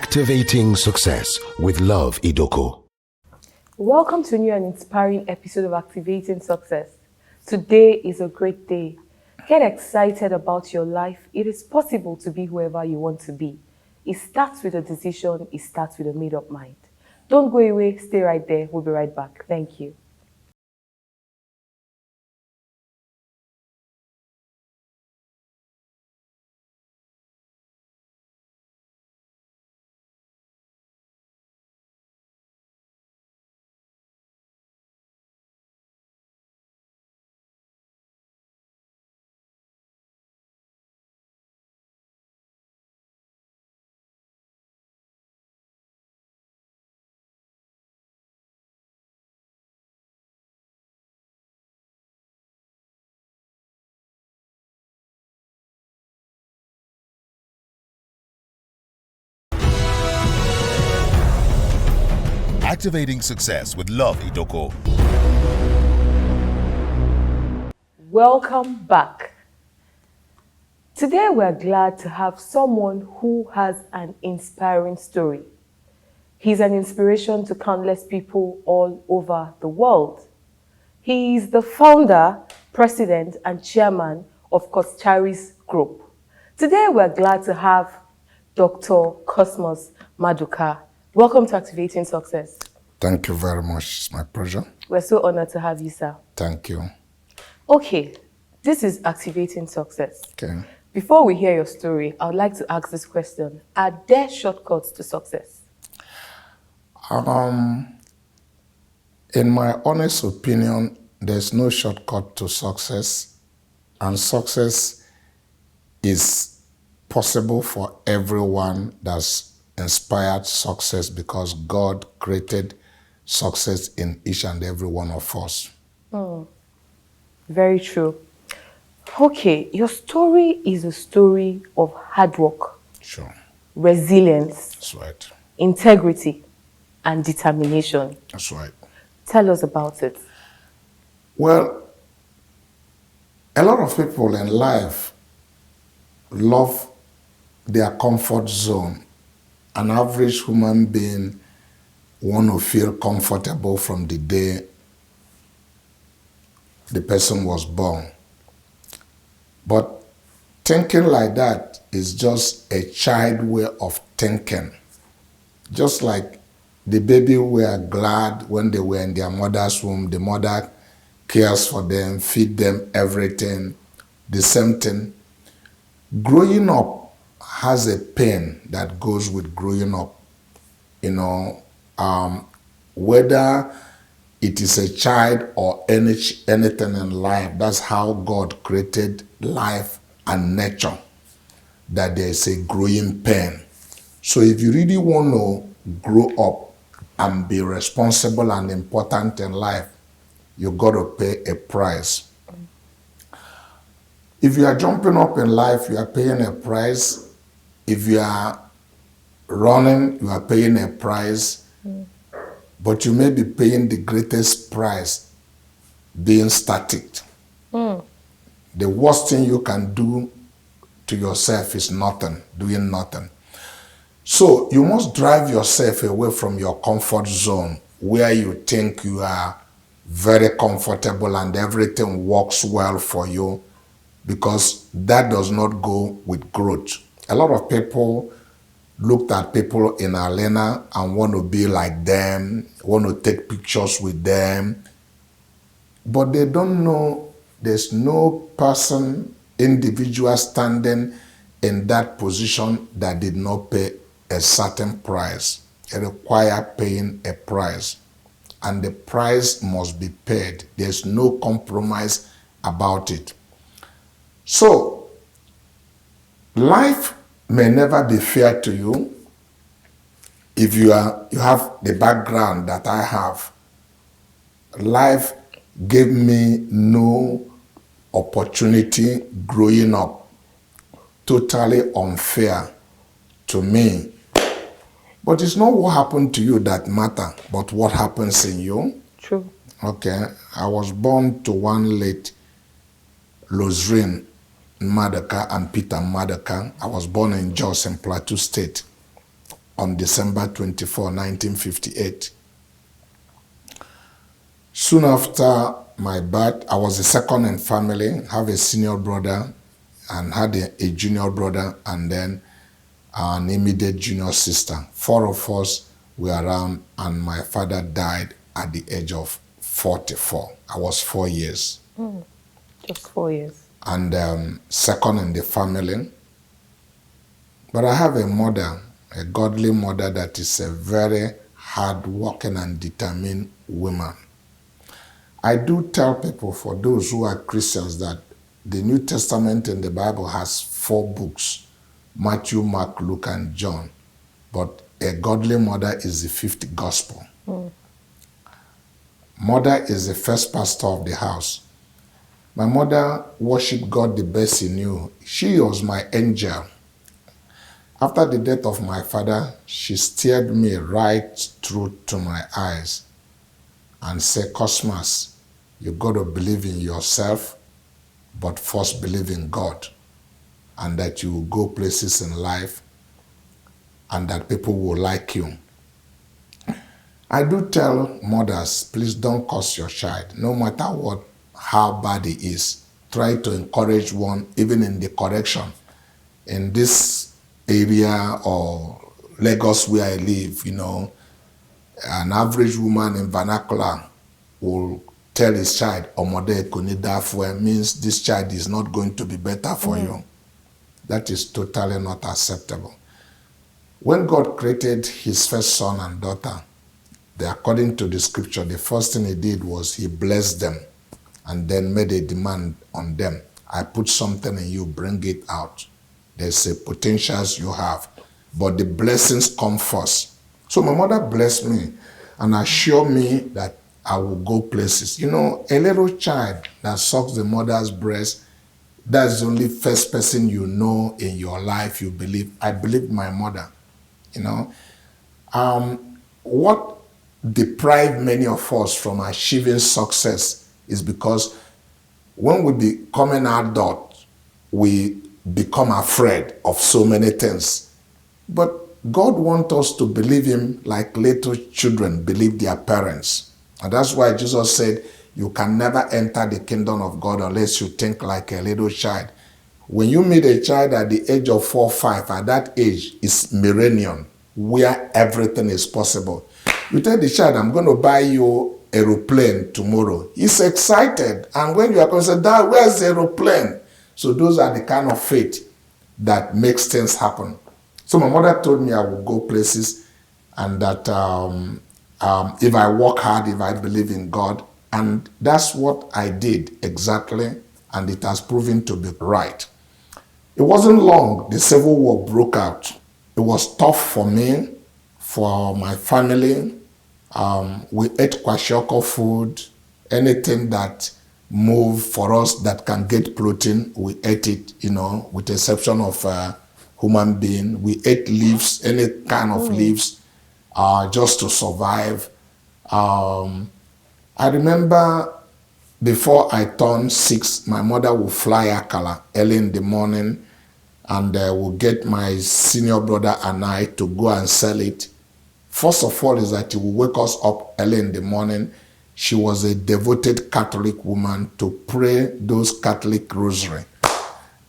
Activating Success with Love Idoko. Welcome to a new and inspiring episode of Activating Success. Today is a great day. Get excited about your life. It is possible to be whoever you want to be. It starts with a decision. It starts with a made-up mind. Don't go away. Stay right there. We'll be right back. Thank you. Activating Success with Love Idoko. Welcome back. Today we're glad to have someone who has an inspiring story. He's an inspiration to countless people all over the world. He is the founder, president, and chairman of Coscharis Group. Today we're glad to have Dr. Cosmas Maduka. Welcome to Activating Success. Thank you very much. It's my pleasure. We're so honored to have you, sir. Thank you. Okay, this is Activating Success. Okay. Before we hear your story, I would like to ask this question. Are there shortcuts to success? In my honest opinion, there's no shortcut to success, and success is possible for everyone that's inspired success because God created success in each and every one of us. Very true. Okay, your story is a story of hard work, Sure. resilience, That's right. integrity, and determination. That's right. Tell us about it. Well, a lot of people in life love their comfort zone. An average human being want to feel comfortable from the day the person was born. But thinking like that is just a child way of thinking. Just like the baby were glad when they were in their mother's womb, the mother cares for them, feed them everything, the same thing. Growing up has a pain that goes with growing up. Whether it is a child or anything in life, that's how God created life and nature, that there is a growing pain. So if you really want to grow up and be responsible and important in life, you got to pay a price. If you are jumping up in life, you are paying a price. If you are running, you are paying a price. But you may be paying the greatest price being static. The worst thing you can do to yourself is nothing, doing nothing. So you must drive yourself away from your comfort zone where you think you are very comfortable and everything works well for you, because that does not go with growth. A lot of people looked at people in arena and want to be like them, want to take pictures with them, but they don't know there's no person, individual standing in that position that did not pay a certain price. It requires paying a price, and the price must be paid. There's no compromise about it. So, life may never be fair to you. If you have the background that I have, life gave me no opportunity growing up, totally unfair to me. But it's not what happened to you that matter, but what happens in you. True. Okay, I was born to one late Lozrin Maduka and Peter Maduka. I was born in Jos in Plateau State. on December 24, 1958. Soon after my birth, I was the second in family, have a senior brother and had a junior brother and then an immediate junior sister. 4 of us were around and my father died at the age of 44. I was 4 years. Just 4 years. And second in the family. But I have a mother, a godly mother that is a very hard-working and determined woman. I do tell people, for those who are Christians, that the New Testament in the Bible has 4 books, Matthew, Mark, Luke, and John. But a godly mother is the 5th gospel. Mother is the first pastor of the house. My mother worshiped God the best he knew. She was my angel. After the death of my father, she stared me right through to my eyes and said, Cosmas, you got to believe in yourself, but first believe in God, and that you will go places in life and that people will like you. I do tell mothers, please don't curse your child, no matter how bad it is. Try to encourage one, even in the correction. In this area or Lagos where I live, an average woman in vernacular will tell his child, Omode Kunidafwe, means this child is not going to be better for you. That is totally not acceptable. When God created his first son and daughter, according to the scripture, the first thing he did was he blessed them and then made a demand on them. I put something in you, bring it out. There's a potentials you have, but the blessings come first. So my mother blessed me and assured me that I will go places. A little child that sucks the mother's breast, that's the only first person you know in your life you believe. I believed my mother, What deprived many of us from achieving success is because when we become an adult, we become afraid of so many things. But God wants us to believe him like little children believe their parents. And that's why Jesus said, you can never enter the kingdom of God unless you think like a little child. When you meet a child at the age of 4 or 5, at that age is millennium, where everything is possible. You tell the child, I'm going to buy you aeroplane tomorrow. He's excited. And when you are concerned, Dad, where's the aeroplane? So those are the kind of faith that makes things happen. So my mother told me I would go places and that if I work hard, if I believe in God, and that's what I did exactly, and it has proven to be right. It wasn't long, the Civil War broke out. It was tough for me, for my family. We ate kwashiorkor food, anything that moved for us that can get protein, we ate it, with the exception of human being. We ate leaves, any kind of leaves, just to survive. I remember before I turned 6, my mother would fly Akara early in the morning and would get my senior brother and I to go and sell it. First of all is that she would wake us up early in the morning. She was a devoted Catholic woman to pray those Catholic rosary.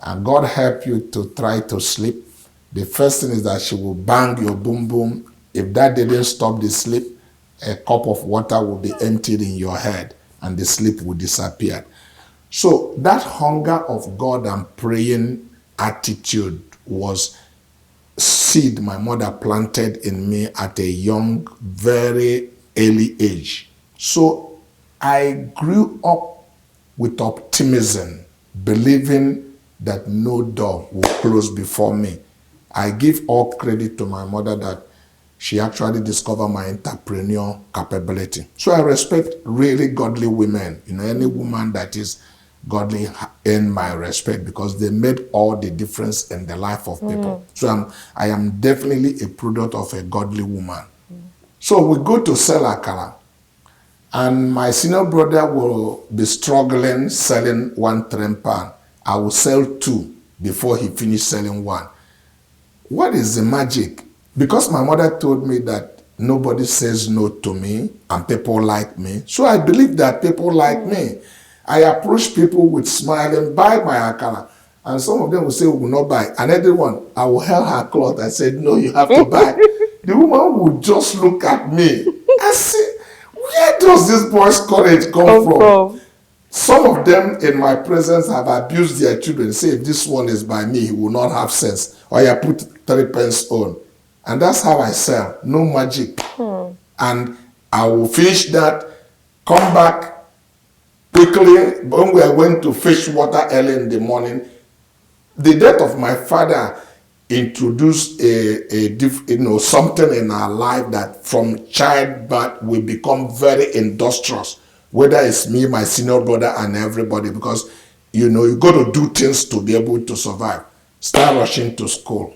And God help you to try to sleep. The first thing is that she will bang your boom boom. If that didn't stop the sleep, a cup of water will be emptied in your head and the sleep will disappear. So that hunger of God and praying attitude was seed my mother planted in me at a young, very early age. So I grew up with optimism, believing that no door will close before me. I give all credit to my mother that she actually discovered my entrepreneurial capability. So I respect really godly women. Any woman that is godly earn my respect because they made all the difference in the life of people. So I am definitely a product of a godly woman. So we go to sell Akara. And my senior brother will be struggling selling 1 trempan. I will sell 2 before he finished selling 1. What is the magic? Because my mother told me that nobody says no to me and people like me, so I believe that people like me. I approach people with smiling, buy my Akara. And some of them will say, we will not buy. Another one, I will held her cloth. I said, no, you have to buy. The woman would just look at me. I said, where does this boy's courage come from? Some of them in my presence have abused their children. Say, if this one is by me, he will not have sense. Or you put 3 pence on. And that's how I sell. No magic. And I will finish that, come back quickly. When we are going to fetch water early in the morning, the death of my father introduced something in our life that from childbirth we become very industrious, whether it's me, my senior brother, and everybody, because you got to do things to be able to survive. Start rushing to school.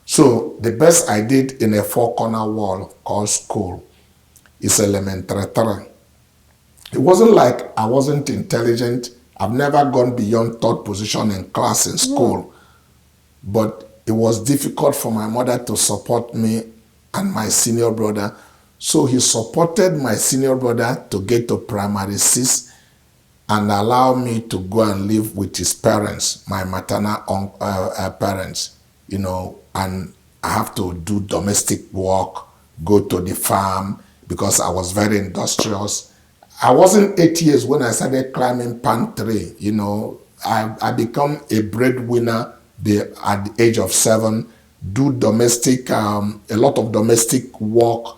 So the best I did in a 4-corner wall called school is elementary 3. It wasn't like I wasn't intelligent. I've never gone beyond 3rd position in class in school. But it was difficult for my mother to support me and my senior brother. So he supported my senior brother to get to primary 6 and allow me to go and live with his parents, my maternal parents, and I have to do domestic work, go to the farm because I was very industrious. I wasn't 8 years when I started climbing palm tree. I become a breadwinner at the age of 7, do domestic, a lot of domestic work,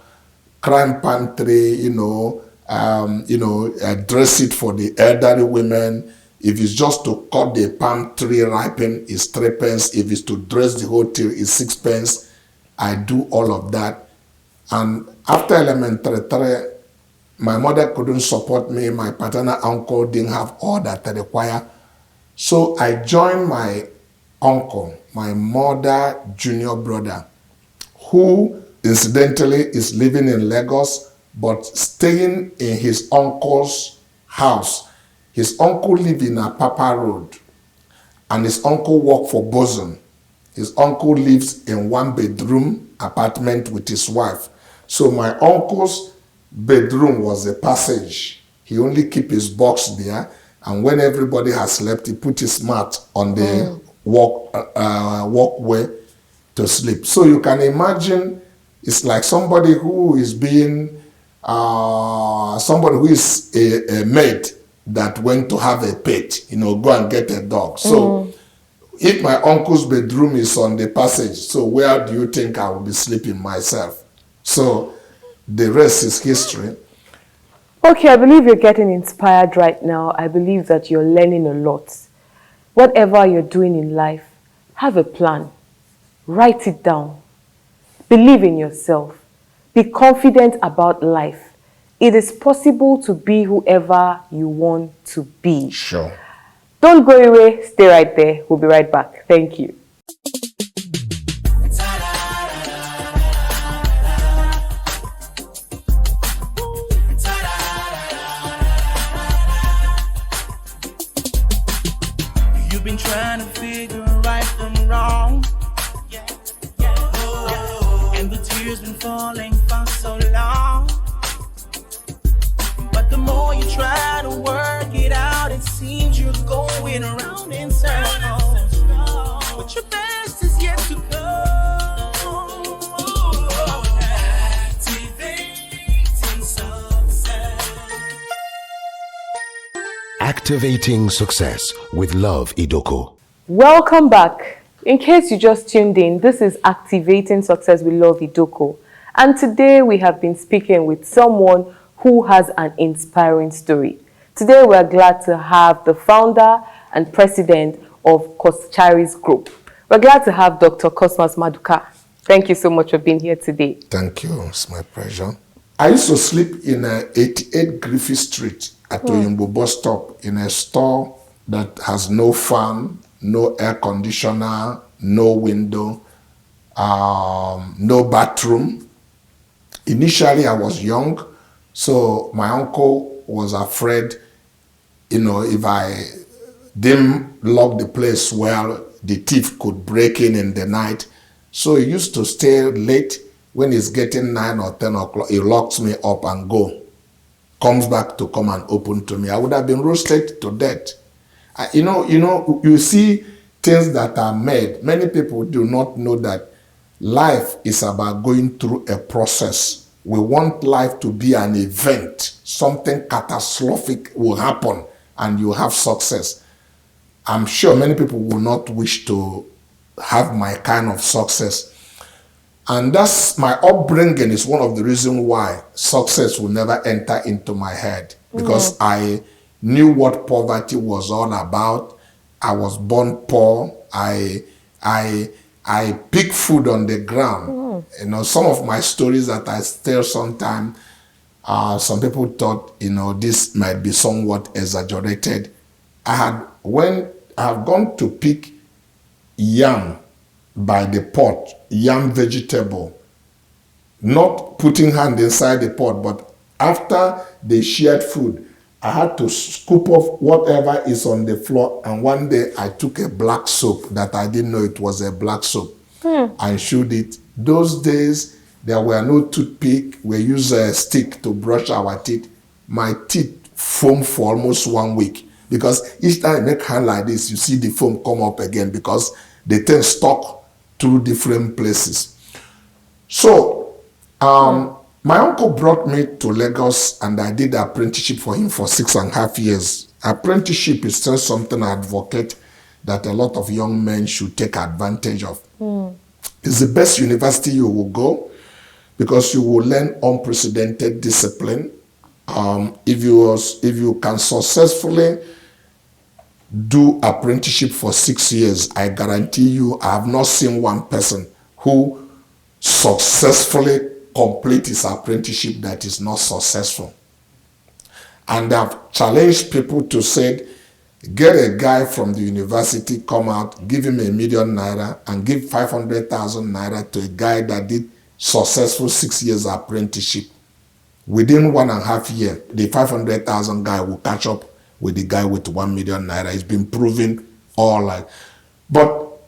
climb palm tree, dress it for the elderly women. If it's just to cut the palm tree ripen, it's 3 pence. If it's to dress the whole tree, it's 6 pence. I do all of that. And after elementary 3, my mother couldn't support me. My paternal uncle didn't have all that I require. So I joined my uncle, my mother junior brother, who incidentally is living in Lagos, but staying in his uncle's house. His uncle lived in Apapa Road, and his uncle worked for Boson. His uncle lives in 1-bedroom apartment with his wife. So my uncle's bedroom was a passage. He only keep his box there, and when everybody has slept, he put his mat on the walkway to sleep. So you can imagine, it's like somebody who is being somebody who is a maid that went to have a pet, go and get a dog. So if my uncle's bedroom is on the passage, so where do you think I will be sleeping myself? So the rest is history. Okay, I believe you're getting inspired right now. I believe that you're learning a lot. Whatever you're doing in life, have a plan. Write it down. Believe in yourself. Be confident about life. It is possible to be whoever you want to be. Sure. Don't go away. Stay right there. We'll be right back. Thank you. You've been trying to figure right from wrong. And the tears been falling for so long. But the more you try to work it out, it seems you're going around in circles. But your best is yet to come. Activating success. Activating success with Love Idoko. Welcome back. In case you just tuned in, this is Activating Success with Love Idoko. And today we have been speaking with someone who has an inspiring story. Today we are glad to have the founder and president of Coscharis Group. We're glad to have Dr. Cosmas Maduka. Thank you so much for being here today. Thank you. It's my pleasure. I used to sleep in 88 Griffith Street at Oyimbo bus stop in a store that has no fan, no air conditioner, no window, no bathroom. Initially, I was young, so my uncle was afraid, if I didn't lock the place well, the thief could break in the night. So he used to stay late. When it's getting 9 or 10 o'clock, he locks me up and go. Comes back to come and open to me. I would have been roasted to death. You see things that are made. Many people do not know that life is about going through a process. We want life to be an event. Something catastrophic will happen and you have success. I'm sure many people will not wish to have my kind of success. And that's my upbringing is one of the reasons why success will never enter into my head. Because I knew what poverty was all about. I was born poor. I pick food on the ground. Some of my stories that I tell sometimes, some people thought, this might be somewhat exaggerated. When I have gone to pick yam by the pot, yam vegetable, not putting hand inside the pot, but after they shared food, I had to scoop off whatever is on the floor, and one day I took a black soap that I didn't know it was a black soap and showed it. Those days, there were no toothpick. We used a stick to brush our teeth. My teeth foamed for almost 1 week because each time I make hand like this, you see the foam come up again because the thing stuck to different places. So, my uncle brought me to Lagos and I did apprenticeship for him for 6.5 years. Apprenticeship is still something I advocate that a lot of young men should take advantage of. It's the best university you will go because you will learn unprecedented discipline. If you can successfully do apprenticeship for 6 years, I guarantee you, I have not seen one person who successfully complete his apprenticeship that is not successful. And I've challenged people to say, get a guy from the university, come out, give him ₦1 million and give 500,000 naira to a guy that did successful 6 years apprenticeship. Within 1.5 years, the 500,000 guy will catch up with the guy with 1 million naira. It's been proven all like. But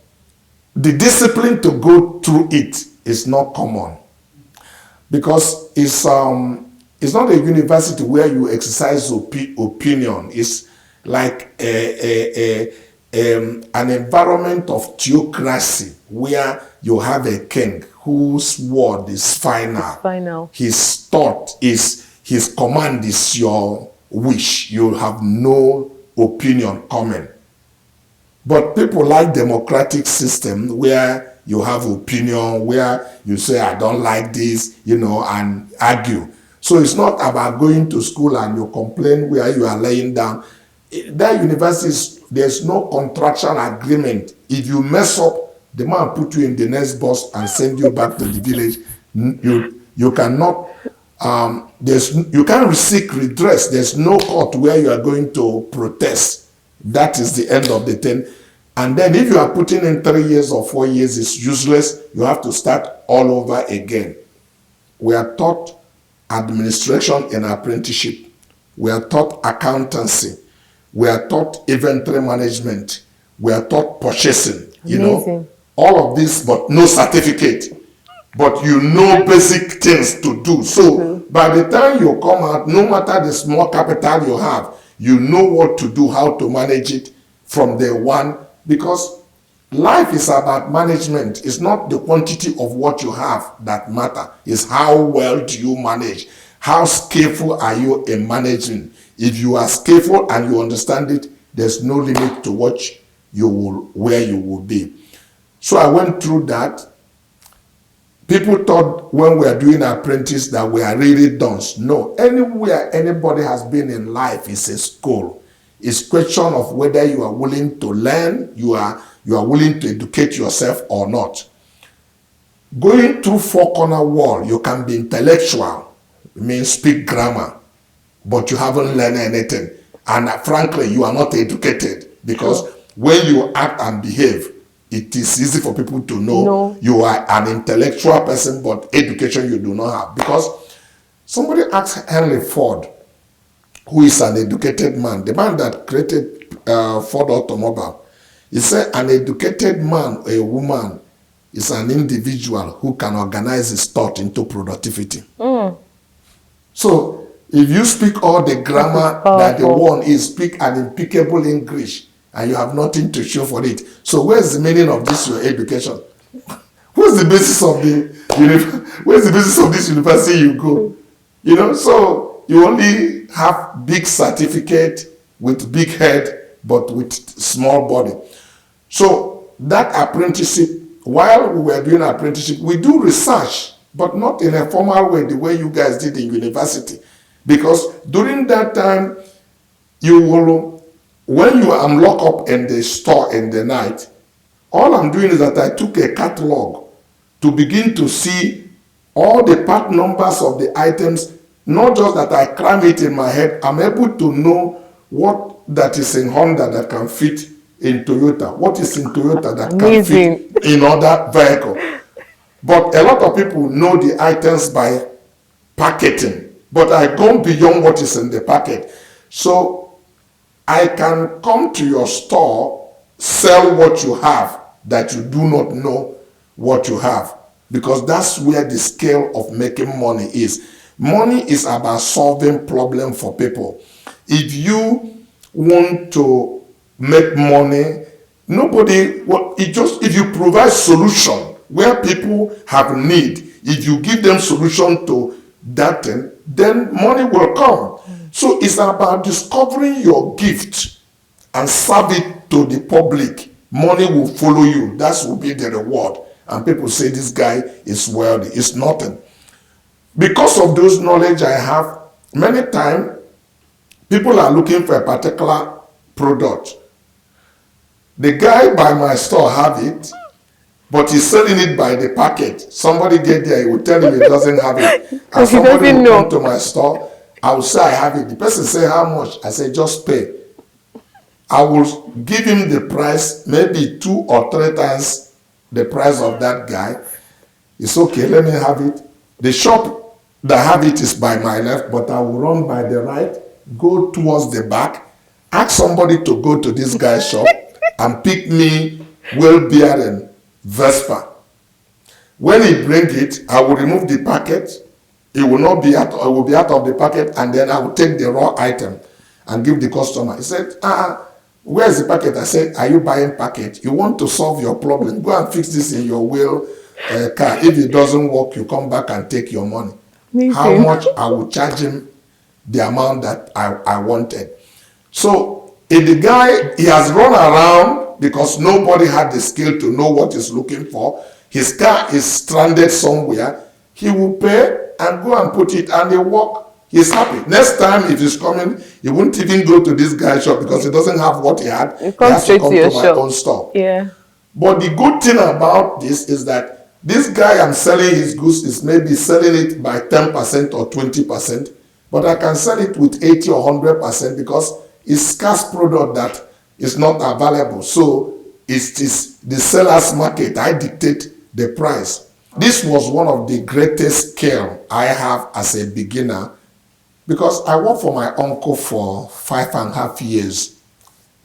the discipline to go through it is not common because it's not a university where you exercise opinion. It's like an environment of theocracy where you have a king whose word is final. His thought is, his command is your wish. You have no opinion coming. But people like democratic system where you have opinion, where you say, I don't like this, and argue. So it's not about going to school and you complain where you are laying down. That university, there's no contractual agreement. If you mess up, the man put you in the next bus and send you back to the village. You cannot, you can't seek redress. There's no court where you are going to protest. That is the end of the thing. And then if you are putting in 3 years or 4 years, it's useless. You have to start all over again. We are taught administration in apprenticeship. We are taught accountancy. We are taught inventory management. We are taught purchasing. All of this, but no certificate. But you know basic things to do. So by the time you come out, no matter the small capital you have, you know what to do, how to manage it from day one. Because life is about management. It's not the quantity of what you have that matter. It's how well do you manage. How skillful are you in managing? If you are skillful and you understand it, there's no limit to where you will be. So I went through that. People thought when we are doing apprentice that we are really done. No, anywhere anybody has been in life is a school. It's a question of whether you are willing to learn, you are willing to educate yourself or not. Going through four-corner wall, you can be intellectual, it means speak grammar, but you haven't learned anything. And frankly, you are not educated because when you act and behave, it is easy for people to know you are an intellectual person, but education you do not have. Because somebody asked Henry Ford, who is an educated man, the man that created Ford Automobile, he said an educated man or a woman is an individual who can organize his thought into productivity. So if you speak all the grammar that the one is, speak an impeccable English, and you have nothing to show for it. So where's the meaning of this your education? Where's the basis of where's the basis of this university you go? You know, so you only have big certificate with big head, but with small body. So that apprenticeship, while we were doing apprenticeship, we do research, but not in a formal way, the way you guys did in university. Because during that time, when you are locked up in the store in the night, all I'm doing is that I took a catalog to begin to see all the part numbers of the items, not just that I cram it in my head, I'm able to know what that is in Honda that can fit in Toyota, what is in Toyota that can fit in other vehicle. But a lot of people know the items by packaging, but I go beyond what is in the packet. So I can come to your store, sell what you have that you do not know what you have, because that's where the scale of making money is. Money is about solving problem for people. If you want to make money, if you provide solution where people have need, if you give them solution to that thing, then money will come. So it's about discovering your gift and serve it to the public. Money will follow you. That will be the reward. And people say this guy is wealthy. It's nothing. Because of those knowledge I have, many times people are looking for a particular product. The guy by my store have it, but he's selling it by the packet. Somebody get there, he will tell him he doesn't have it. And somebody will come to my store, I will say I have it. The person say how much? I say just pay. I will give him the price, maybe 2 or 3 times the price of that guy. It's okay, let me have it. The shop that have it is by my left, but I will run by the right, go towards the back, ask somebody to go to this guy's shop and pick me wheel-bearing Vespa. When he bring it, I will remove the packet. It will not be out. It will be out of the packet, and then I will take the raw item and give the customer. He said, where's the packet? I said, are you buying packet? You want to solve your problem. Go and fix this in your wheel car. If it doesn't work, you come back and take your money. How much I will charge him the amount that I wanted. So if the guy, he has run around because nobody had the skill to know what he's looking for, his car is stranded somewhere, he will pay and go and put it, and they walk. He's happy. Next time, if he's coming, he won't even go to this guy's shop because he doesn't have what he had. He has to come to my own store. Yeah. But the good thing about this is that this guy I'm selling his goods is maybe selling it by 10% or 20%, but I can sell it with 80 or 100% because it's scarce product that is not available. So it's the seller's market. I dictate the price. This was one of the greatest skill I have as a beginner, because I worked for my uncle for 5.5 years.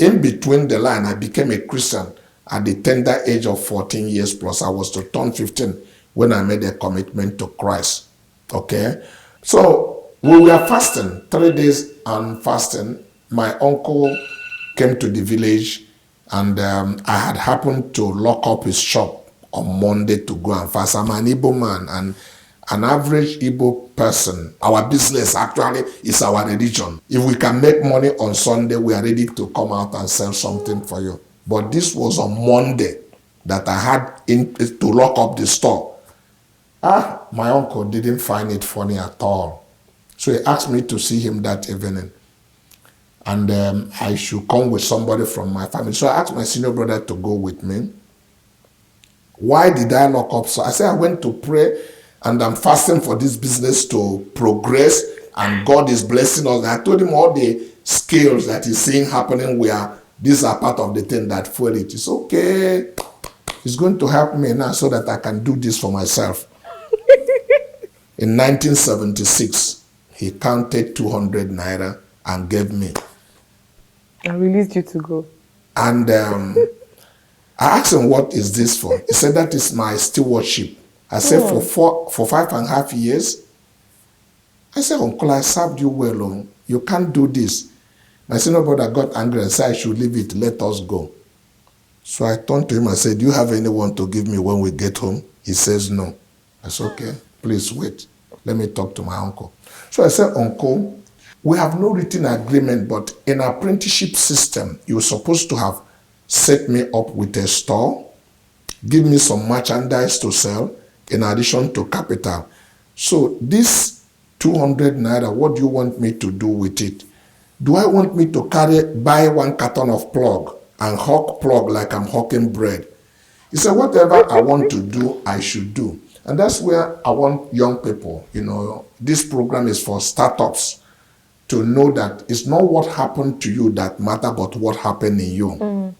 In between the line, I became a Christian at the tender age of 14 years plus. I was to turn 15 when I made a commitment to Christ. Okay? So we were fasting, 3 days and fasting. My uncle came to the village, and I had happened to lock up his shop on Monday to go and fast. I'm an Igbo man, and an average Igbo person, our business actually is our religion. If we can make money on Sunday, we are ready to come out and sell something for you. But this was on Monday that I had to lock up the store. My uncle didn't find it funny at all. So he asked me to see him that evening. And I should come with somebody from my family. So I asked my senior brother to go with me. Why did I lock up? So I said I went to pray, and I'm fasting for this business to progress, and God is blessing us. I told him all the skills that he's seeing happening where these are part of the thing that fuel it. It's okay. It's going to help me now so that I can do this for myself. In 1976, he counted 200 naira and gave me. I released you to go. And I asked him, what is this for? He said, that is my stewardship. I said, for 5.5 years? I said, Uncle, I served you well. Oh. You can't do this. My senior brother got angry and said, I should leave it. Let us go. So I turned to him and said, do you have anyone to give me when we get home? He says, no. I said, okay, please wait. Let me talk to my uncle. So I said, Uncle, we have no written agreement, but in apprenticeship system, you're supposed to have set me up with a store, give me some merchandise to sell, in addition to capital. So this 200 naira, what do you want me to do with it? Do I want me to buy 1 carton of plug and hawk plug like I'm hawking bread? He said, whatever I want to do, I should do. And that's where I want young people, this program is for startups to know that it's not what happened to you that matter, but what happened in you.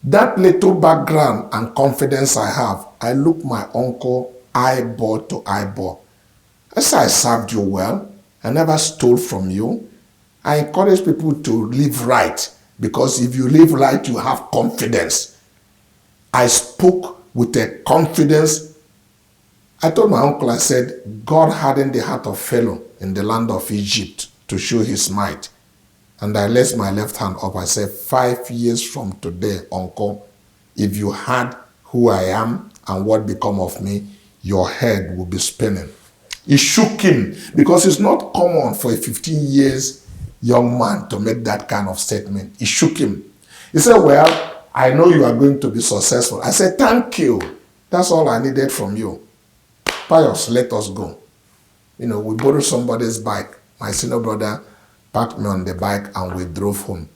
That little background and confidence I have, I look my uncle eyeball to eyeball. I say, I served you well. I never stole from you. I encourage people to live right, because if you live right, you have confidence. I spoke with a confidence. I told my uncle, I said, God hardened the heart of Pharaoh in the land of Egypt to show his might. And I raised my left hand up. I said, 5 years from today, Uncle, if you had who I am and what become of me, your head will be spinning. It shook him, because it's not common for a 15 years young man to make that kind of statement. It shook him. He said, well, I know you are going to be successful. I said, thank you. That's all I needed from you. Pius, let us go. We borrowed somebody's bike. My senior brother parked me on the bike and we drove home.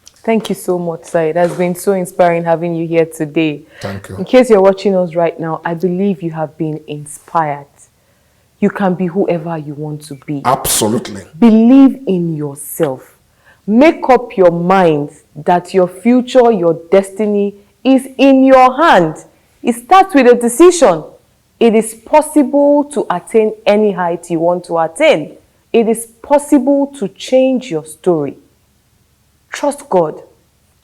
Thank you so much, sir. It has been so inspiring having you here today. Thank you. In case you're watching us right now, I believe you have been inspired. You can be whoever you want to be. Absolutely. Believe in yourself. Make up your mind that your future, your destiny is in your hand. It starts with a decision. It is possible to attain any height you want to attain. It is possible to change your story. Trust God.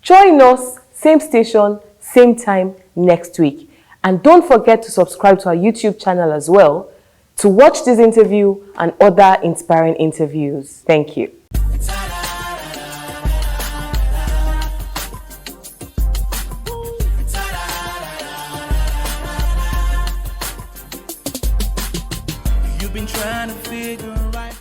Join us, same station, same time next week. And don't forget to subscribe to our YouTube channel as well to watch this interview and other inspiring interviews. Thank you. You've been trying to figure out